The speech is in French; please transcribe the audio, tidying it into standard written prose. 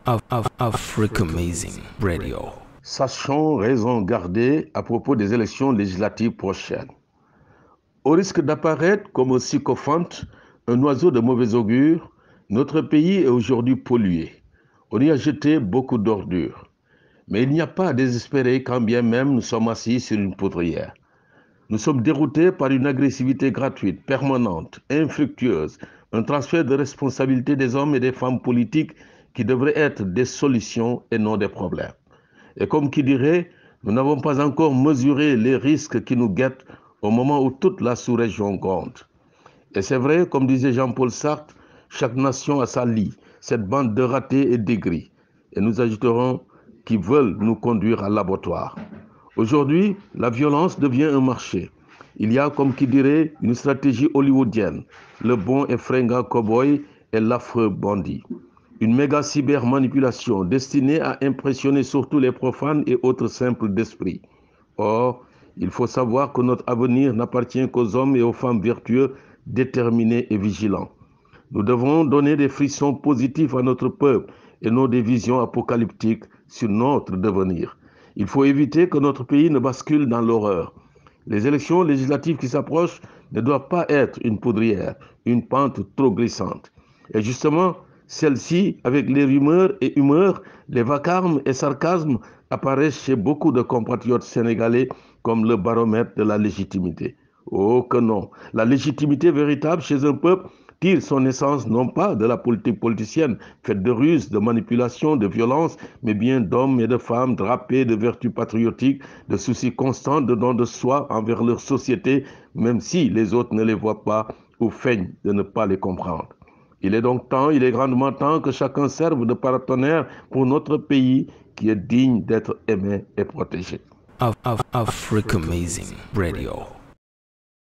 Africa Amazing Radio. Sachons raison garder à propos des élections législatives prochaines. Au risque d'apparaître comme un sycophante, un oiseau de mauvais augure, notre pays est aujourd'hui pollué. On y a jeté beaucoup d'ordures. Mais il n'y a pas à désespérer quand bien même nous sommes assis sur une poudrière. Nous sommes déroutés par une agressivité gratuite, permanente, infructueuse, un transfert de responsabilité des hommes et des femmes politiques qui devraient être des solutions et non des problèmes. Et comme qui dirait, nous n'avons pas encore mesuré les risques qui nous guettent au moment où toute la sous-région compte. Et c'est vrai, comme disait Jean-Paul Sartre, chaque nation a sa lie, cette bande de ratés et d'aigris. Et nous ajouterons qui veulent nous conduire à l'abattoir. Aujourd'hui, la violence devient un marché. Il y a, comme qui dirait, une stratégie hollywoodienne, le bon et fringant cow-boy et l'affreux bandit. Une méga cybermanipulation destinée à impressionner surtout les profanes et autres simples d'esprit. Or, il faut savoir que notre avenir n'appartient qu'aux hommes et aux femmes vertueux, déterminés et vigilants. Nous devons donner des frissons positifs à notre peuple et non des visions apocalyptiques sur notre devenir. Il faut éviter que notre pays ne bascule dans l'horreur. Les élections législatives qui s'approchent ne doivent pas être une poudrière, une pente trop glissante. Et justement, celle-ci, avec les rumeurs et humeurs, les vacarmes et sarcasmes, apparaissent chez beaucoup de compatriotes sénégalais comme le baromètre de la légitimité. Oh que non! La légitimité véritable chez un peuple tire son essence non pas de la politique politicienne, faite de ruses, de manipulations, de violences, mais bien d'hommes et de femmes drapés de vertus patriotiques, de soucis constants de don de soi envers leur société, même si les autres ne les voient pas ou feignent de ne pas les comprendre. Il est donc temps, il est grandement temps que chacun serve de paratonnerre pour notre pays qui est digne d'être aimé et protégé. Africa Amazing Radio.